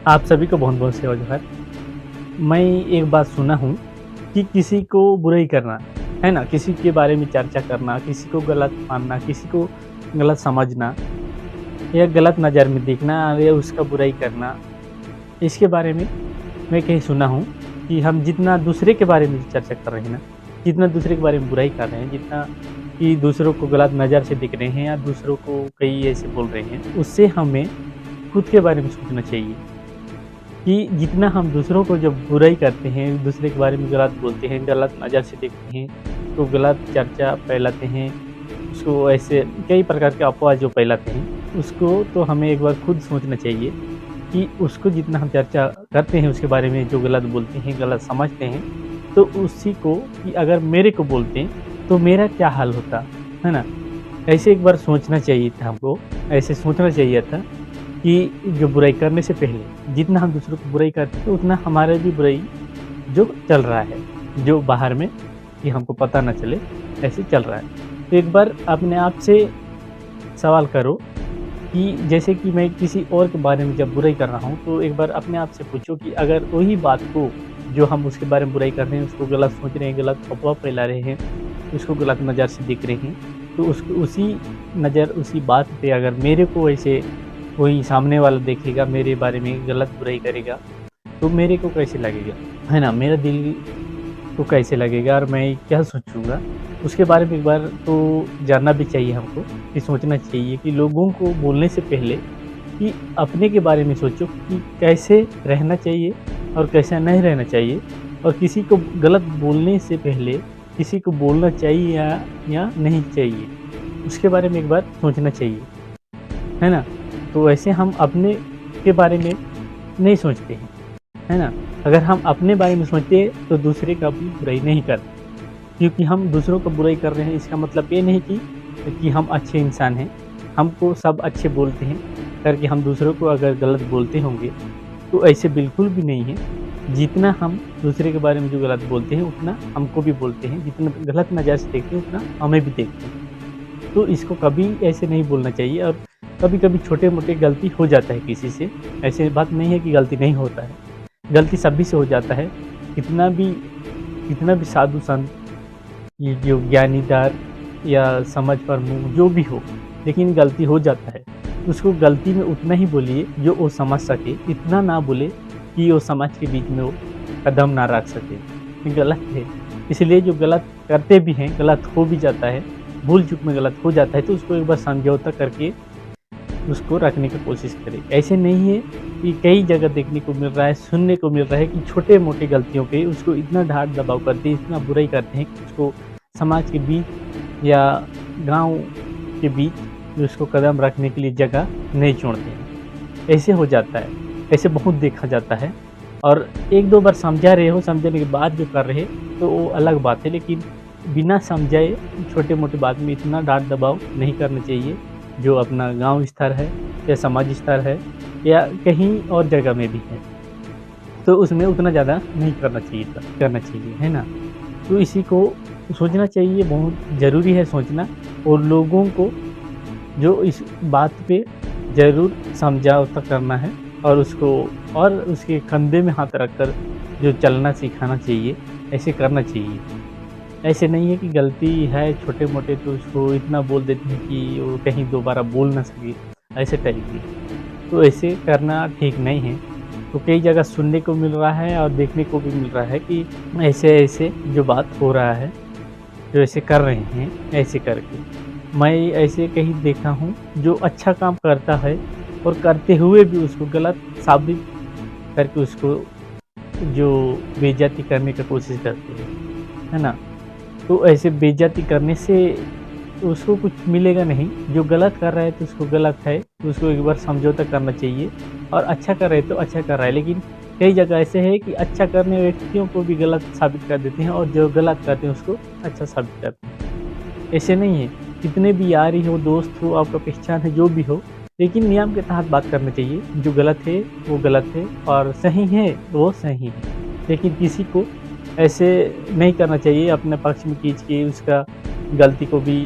आप सभी को बहुत-बहुत सेवा जोहार। मैं एक बात सुना हूँ कि किसी को बुराई करना, है ना? किसी के बारे में चर्चा करना, किसी को गलत मानना, किसी को गलत समझना या गलत नज़र में देखना या उसका बुराई करना, इसके बारे में मैं कहीं सुना हूँ कि हम जितना दूसरे के बारे में चर्चा कर रहे हैं ना, जितना दूसरे के बारे में बुराई कर रहे हैं, जितना कि दूसरों को गलत नज़र से देख रहे हैं या दूसरों को कई ऐसे बोल रहे हैं, उससे हमें खुद के बारे में सोचना चाहिए। कि जितना हम दूसरों को जब बुराई करते हैं, दूसरे के बारे में गलत बोलते हैं, गलत नज़र से देखते हैं, उसको गलत चर्चा फैलाते हैं, उसको ऐसे कई प्रकार के अफ़वाह जो फैलाते हैं, उसको तो हमें एक बार खुद सोचना चाहिए कि उसको जितना हम चर्चा करते हैं, उसके बारे में जो गलत बोलते हैं, गलत समझते हैं, तो उसी को कि अगर मेरे को बोलते, तो मेरा क्या हाल होता, है ना? ऐसे एक बार सोचना चाहिए था हमको, ऐसे सोचना चाहिए था कि जो बुराई करने से पहले जितना हम दूसरों को बुराई करते हैं, तो उतना हमारा भी बुराई जो चल रहा है, जो बाहर में कि हमको पता ना चले, ऐसे चल रहा है। तो एक बार अपने आप से सवाल करो कि जैसे कि मैं किसी और के बारे में जब बुराई कर रहा हूँ, तो एक बार अपने आप से पूछो कि अगर वही बात को जो हम उसके बारे में बुराई कर रहे हैं, उसको गलत सोच रहे हैं, गलत अफ़वाह फैला रहे हैं, उसको गलत नज़र से देख रहे हैं, तो उसको उसी नज़र, उसी बात पे अगर मेरे को ऐसे कोई सामने वाला देखेगा, मेरे बारे में गलत बुराई करेगा, तो मेरे को कैसे लगेगा, है ना? मेरा दिल को कैसे लगेगा और मैं क्या सोचूँगा? उसके बारे में एक बार तो जानना भी चाहिए हमको, कि सोचना चाहिए कि लोगों को बोलने से पहले कि अपने के बारे में सोचो कि कैसे रहना चाहिए और कैसा नहीं रहना चाहिए, और किसी को गलत बोलने से पहले किसी को बोलना चाहिए या नहीं चाहिए, उसके बारे में एक बार सोचना चाहिए, है ना? तो ऐसे हम अपने के बारे में नहीं सोचते हैं, है ना? अगर हम अपने बारे में सोचते तो दूसरे का भी बुराई नहीं करते, क्योंकि हम दूसरों का बुराई कर रहे हैं इसका मतलब ये नहीं कि हम अच्छे इंसान हैं, हमको सब अच्छे बोलते हैं करके हम दूसरों को अगर गलत बोलते होंगे, तो ऐसे बिल्कुल भी नहीं है। जितना हम दूसरे के बारे में जो गलत बोलते हैं, उतना हमको भी बोलते हैं, जितना गलत नज़र से देखते हैं, उतना हमें भी देखते हैं। तो इसको कभी ऐसे नहीं बोलना चाहिए, और कभी-कभी छोटे-मोटे गलती हो जाता है किसी से, ऐसे बात नहीं है कि गलती नहीं होता है, गलती सभी से हो जाता है। कितना भी कितना भी साधु संत, ये जो ज्ञानीदार या समझ प्रमुख जो भी हो, लेकिन गलती हो जाता है। उसको गलती में उतना ही बोलिए जो वो समझ सके, इतना ना बोले कि वो समाज के बीच में वो कदम ना रख सके, ये गलत है। इसलिए जो गलत करते भी हैं, गलत हो भी जाता है, भूल-चूक में गलत हो जाता है, तो उसको एक बार समझौता करके उसको रखने की कोशिश करें। ऐसे नहीं है कि कई जगह देखने को मिल रहा है, सुनने को मिल रहा है कि छोटे-मोटे गलतियों पे उसको इतना डाँट दबाव करते हैं, इतना बुराई करते हैं कि उसको समाज के बीच या गाँव के बीच उसको कदम रखने के लिए जगह नहीं छोड़ते हैं। ऐसे हो जाता है, ऐसे बहुत देखा जाता है, और 1-2 बार समझा रहे हो, समझाने के बाद जो कर रहे तो वो अलग बात है, लेकिन बिना समझाए छोटे-मोटे बात में इतना डाँट दबाव नहीं करना चाहिए, जो अपना गाँव स्तर है या समाज स्तर है या कहीं और जगह में भी है, तो उसमें उतना ज़्यादा नहीं करना चाहिए, है ना? तो इसी को सोचना चाहिए, बहुत ज़रूरी है सोचना, और लोगों को जो इस बात पे ज़रूर समझौता करना है, और उसको और उसके कंधे में हाथ रखकर जो चलना सिखाना चाहिए, ऐसे करना चाहिए। ऐसे नहीं है कि गलती है छोटे-मोटे तो उसको इतना बोल देते हैं कि वो कहीं दोबारा बोल ना सके, ऐसे टाइप की। तो ऐसे करना ठीक नहीं है। तो कई जगह सुनने को मिल रहा है और देखने को भी मिल रहा है कि ऐसे-ऐसे जो बात हो रहा है, जो ऐसे कर रहे हैं, ऐसे करके। मैं ऐसे कहीं देखा हूँ जो अच्छा काम करता है और करते हुए भी उसको गलत साबित करके उसको जो बेइज़्ज़ती करने की कोशिश करते हैं, है ना? तो ऐसे बेइज़्ज़ती करने से उसको कुछ मिलेगा नहीं, जो गलत कर रहा है तो उसको गलत है, तो उसको एक बार समझौता करना चाहिए, और अच्छा कर रहा है तो अच्छा कर रहा है। लेकिन कई जगह ऐसे है कि अच्छा करने वाले व्यक्तियों को भी गलत साबित कर देते हैं, और जो गलत करते हैं उसको अच्छा साबित करते हैं। ऐसे नहीं है, कितने भी यारी हो, दोस्त हो, आपका पहचान है, जो भी हो, लेकिन नियम के तहत बात करनी चाहिए। जो गलत है वो गलत है, और सही है वो सही है। लेकिन किसी को ऐसे नहीं करना चाहिए, अपने पक्ष में खींच के उसका गलती को भी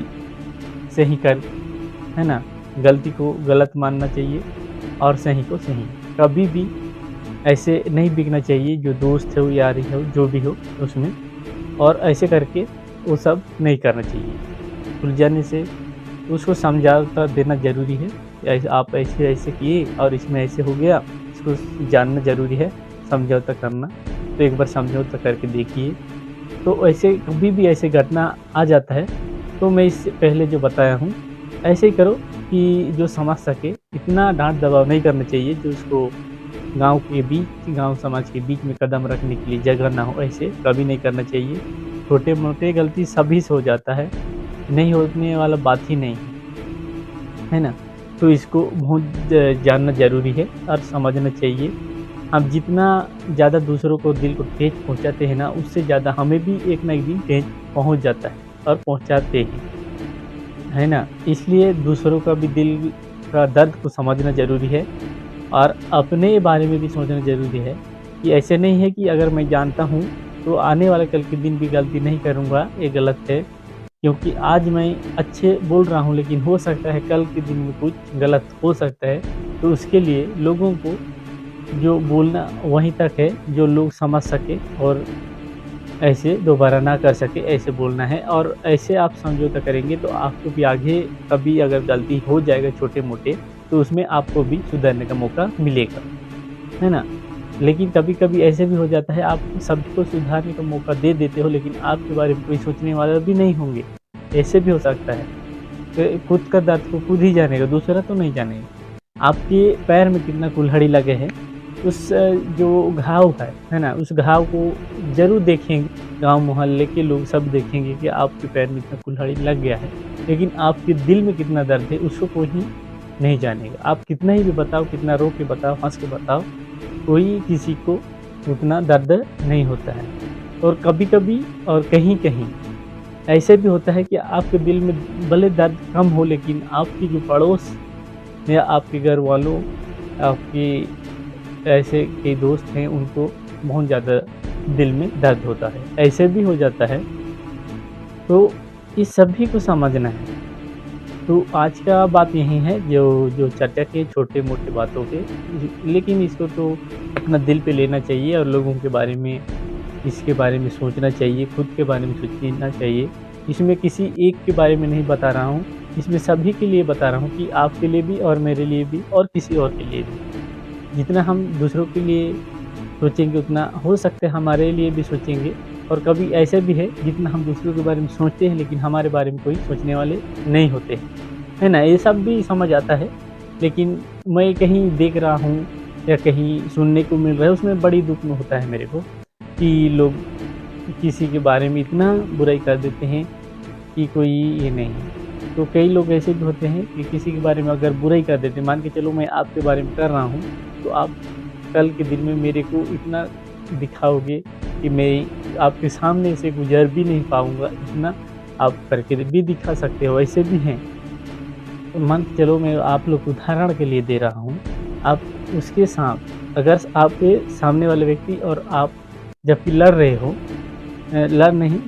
सही कर, है ना? गलती को गलत मानना चाहिए और सही को सही। कभी भी ऐसे नहीं बिकना चाहिए, जो दोस्त हो, यारी हो, जो भी हो उसमें, और ऐसे करके वो सब नहीं करना चाहिए। उलझाने से उसको समझाता देना ज़रूरी है, ऐसे आप ऐसे-ऐसे किए और इसमें ऐसे हो गया, इसको जानना ज़रूरी है, समझौता करना। तो एक बार समझौता करके देखिए, तो ऐसे कभी भी ऐसे घटना आ जाता है, तो मैं इससे पहले जो बताया हूँ, ऐसे ही करो कि जो समझ सके, इतना डाँट दबाव नहीं करना चाहिए जो उसको गाँव के बीच, गाँव समाज के बीच में कदम रखने के लिए जगह ना हो, ऐसे कभी नहीं करना चाहिए। छोटे-मोटे गलती सभी से हो जाता है, नहीं होने वाला बात ही नहीं है ना? तो इसको बहुत जानना ज़रूरी है और समझना चाहिए। हम जितना ज़्यादा दूसरों को दिल को ठेस पहुँचाते हैं ना, उससे ज़्यादा हमें भी एक ना एक दिन ठेस पहुँच जाता है और पहुँचाते हैं, है ना? इसलिए दूसरों का भी दिल का दर्द को समझना ज़रूरी है और अपने बारे में भी सोचना ज़रूरी है कि ऐसे नहीं है कि अगर मैं जानता हूँ, तो आने वाले कल के दिन भी गलती नहीं करूँगा, ये गलत है। क्योंकि आज मैं अच्छे बोल रहा हूँ, लेकिन हो सकता है कल के दिन में कुछ गलत हो सकता है। तो उसके लिए लोगों को जो बोलना वहीं तक है, जो लोग समझ सकें और ऐसे दोबारा ना कर सके, ऐसे बोलना है। और ऐसे आप समझौता करेंगे तो आपको भी आगे कभी अगर गलती हो जाएगा छोटे-मोटे, तो उसमें आपको भी सुधरने का मौका मिलेगा, है ना? लेकिन कभी-कभी ऐसे भी हो जाता है, आप सबको सुधारने का मौका दे देते हो, लेकिन आपके बारे में कोई सोचने वाला भी नहीं होंगे, ऐसे भी हो सकता है। खुद का दर्द को खुद ही जानेगा, दूसरा तो नहीं जानेगा। आपके पैर में कितना कुल्हाड़ी लगे हैं, उस जो घाव है ना? उस घाव को ज़रूर देखेंगे, गाँव मोहल्ले के लोग सब देखेंगे कि आपके पैर में इतना कुल्हाड़ी लग गया है, लेकिन आपके दिल में कितना दर्द है, उसको कोई नहीं जानेगा। आप कितना ही भी बताओ, कितना रो के बताओ, हँस के बताओ, कोई किसी को उतना दर्द नहीं होता है। और कभी-कभी और कहीं-कहीं ऐसे भी होता है कि आपके दिल में भले दर्द कम हो, लेकिन आपकी जो पड़ोस या आपके घर वालों, आपके ऐसे कई दोस्त हैं, उनको बहुत ज़्यादा दिल में दर्द होता है, ऐसे भी हो जाता है। तो इस सभी को समझना है। तो आज का बात यही है, जो जो चर्चा की छोटे-मोटे बातों पे, लेकिन इसको तो अपना दिल पे लेना चाहिए और लोगों के बारे में, इसके बारे में सोचना चाहिए, खुद के बारे में सोचना चाहिए। इसमें किसी एक के बारे में नहीं बता रहा हूँ, इसमें सभी के लिए बता रहा हूँ कि आपके लिए भी और मेरे लिए भी और किसी और के लिए भी। जितना हम दूसरों के लिए सोचेंगे, उतना हो सकता है हमारे लिए भी सोचेंगे। और कभी ऐसा भी है, जितना हम दूसरों के बारे में सोचते हैं, लेकिन हमारे बारे में कोई सोचने वाले नहीं होते हैं, है ना? ये सब भी समझ आता है, लेकिन मैं कहीं देख रहा हूँ या कहीं सुनने को मिल रहा है, उसमें बड़ी दुःख में होता है मेरे को कि लोग किसी के बारे में इतना बुराई कर देते हैं कि कोई ये नहीं। तो कई लोग ऐसे भी होते हैं कि किसी के बारे में अगर बुराई कर देते हैं, मान के चलो मैं आपके बारे में कर रहा हूँ, तो आप कल के दिन में मेरे को इतना दिखाओगे कि मैं आपके सामने से गुज़र भी नहीं पाऊँगा, इतना आप करके भी दिखा सकते हो, ऐसे भी हैं। तो मान के चलो मैं आप लोग को उदाहरण के लिए दे रहा हूँ, आप उसके साथ अगर आपके सामने वाले व्यक्ति और आप जबकि लड़ रहे हो, लड़ नहीं,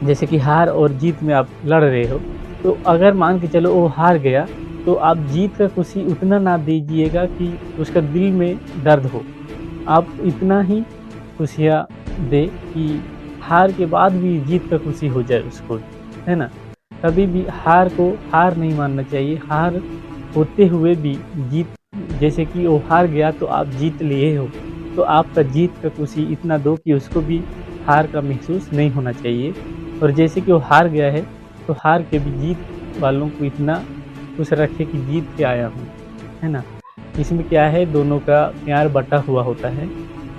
जैसे कि हार और जीत में आप लड़ रहे हो, तो अगर मान के चलो वो हार गया, तो आप जीत का खुशी उतना ना दीजिएगा कि उसका दिल में दर्द हो। आप इतना ही खुशियाँ दें कि हार के बाद भी जीत का खुशी हो जाए उसको, है ना? कभी भी हार को हार नहीं मानना चाहिए, हार होते हुए भी जीत, जैसे कि वो हार गया तो आप जीत लिए हो, तो आपका जीत का खुशी इतना दो कि उसको भी हार का महसूस नहीं होना चाहिए। और जैसे कि वो हार गया है, तो हार के भी जीत वालों को इतना खुश रखें कि जीत के आया हूँ, है ना? इसमें क्या है, दोनों का प्यार बँटा हुआ होता है।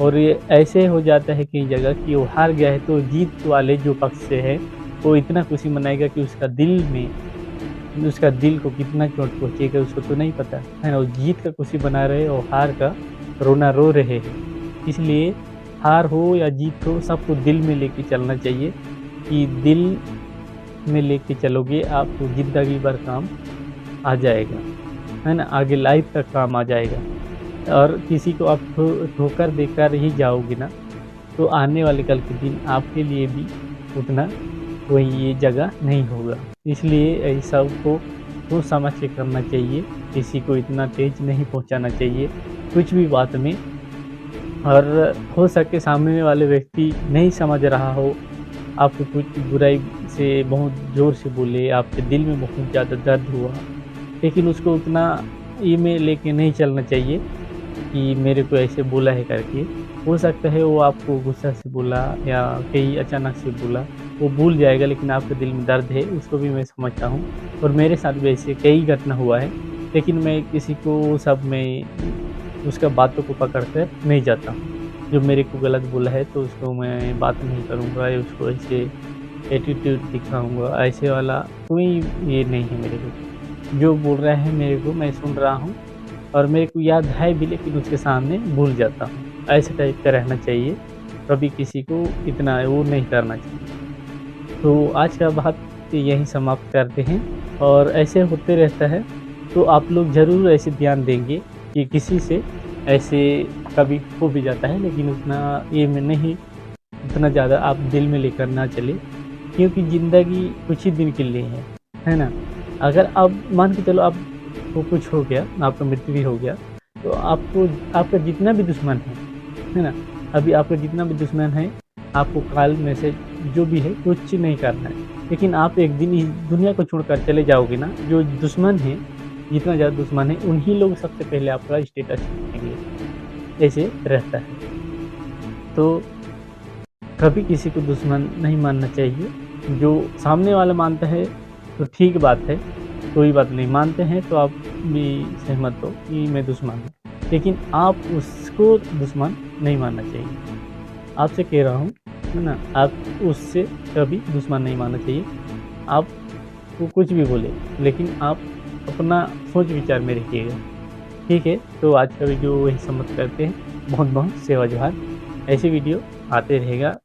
और ये ऐसे हो जाता है कई जगह कि वो हार गया है, तो जीत वाले जो पक्ष से है, वो इतना खुशी मनाएगा कि उसका दिल को कितना चोट पहुँचेगा उसको तो नहीं पता, है ना? वो जीत का खुशी मना रहे और हार का रोना रो रहे हैं। इसलिए हार हो या जीत हो, सबको दिल में लेके चलना चाहिए कि दिल में लेके चलोगे, आपको ज़िंदगी भर काम आ जाएगा, है ना? आगे लाइफ तक काम आ जाएगा। और किसी को आप ठोकर देकर ही जाओगे ना, तो आने वाले कल के दिन आपके लिए भी उतना कोई ये जगह नहीं होगा। इसलिए सब को सोच समझ के करना चाहिए, किसी को इतना ठेस नहीं पहुँचाना चाहिए, कुछ भी बात में और हो सके सामने वाले व्यक्ति नहीं समझ रहा हो, आपको कुछ बुराई से बहुत ज़ोर से बोले, आपके दिल में बहुत ज़्यादा दर्द हुआ, लेकिन उसको उतना ये में लेके नहीं चलना चाहिए कि मेरे को ऐसे बोला है करके। हो सकता है वो आपको गुस्सा से बोला या कहीं अचानक से बोला, वो भूल जाएगा लेकिन आपके दिल में दर्द है, उसको भी मैं समझता हूँ और मेरे साथ भी ऐसे कई घटना हुआ है। लेकिन मैं किसी को वो सब में उसका बातों को पकड़ कर नहीं जाता हूँ। जो मेरे को गलत बोला है तो उसको मैं बात नहीं करूँगा या उसको ऐसे एटीट्यूड दिखाऊँगा, ऐसे वाला कोई ये नहीं है मेरे को। जो बोल रहा है मेरे को मैं सुन रहा हूँ और मेरे को याद है भी लेकिन उसके सामने भूल जाता हूँ। ऐसे टाइप का रहना चाहिए, कभी किसी को इतना वो नहीं करना चाहिए। तो आज का बात यहीं समाप्त करते हैं और ऐसे होते रहता है, तो आप लोग ज़रूर ऐसे ध्यान देंगे कि किसी से ऐसे कभी हो भी जाता है लेकिन उतना ये में नहीं, उतना ज़्यादा आप दिल में लेकर ना चलें, क्योंकि ज़िंदगी कुछ ही दिन के लिए है ना? अगर अब मान के चलो आपको कुछ हो गया, आपका मृत्यु भी हो गया, तो आपको आपका जितना भी दुश्मन है ना? अभी आपका जितना भी दुश्मन है, आपको कॉल, मैसेज जो भी है कुछ नहीं करना है। लेकिन आप एक दिन इस दुनिया को छोड़कर चले जाओगे ना, जो दुश्मन है, जितना ज़्यादा दुश्मन है, उन्हीं लोग सबसे पहले आपका स्टेटस देखेंगे, ऐसे रहता है। तो कभी किसी को दुश्मन नहीं मानना चाहिए। जो सामने वाला मानता है तो ठीक बात है, कोई बात नहीं। मानते हैं तो आप भी सहमत हो कि मैं दुश्मन हूँ, लेकिन आप उसको दुश्मन नहीं मानना चाहिए। आपसे कह रहा हूँ, है ना? आप उससे कभी दुश्मन नहीं मानना चाहिए। आप वो कुछ भी बोले, लेकिन आप अपना सोच विचार में रखिएगा, ठीक है? तो आज का वीडियो वही समाप्त करते हैं। बहुत-बहुत सेवा जोहार। ऐसे वीडियो आते रहेगा।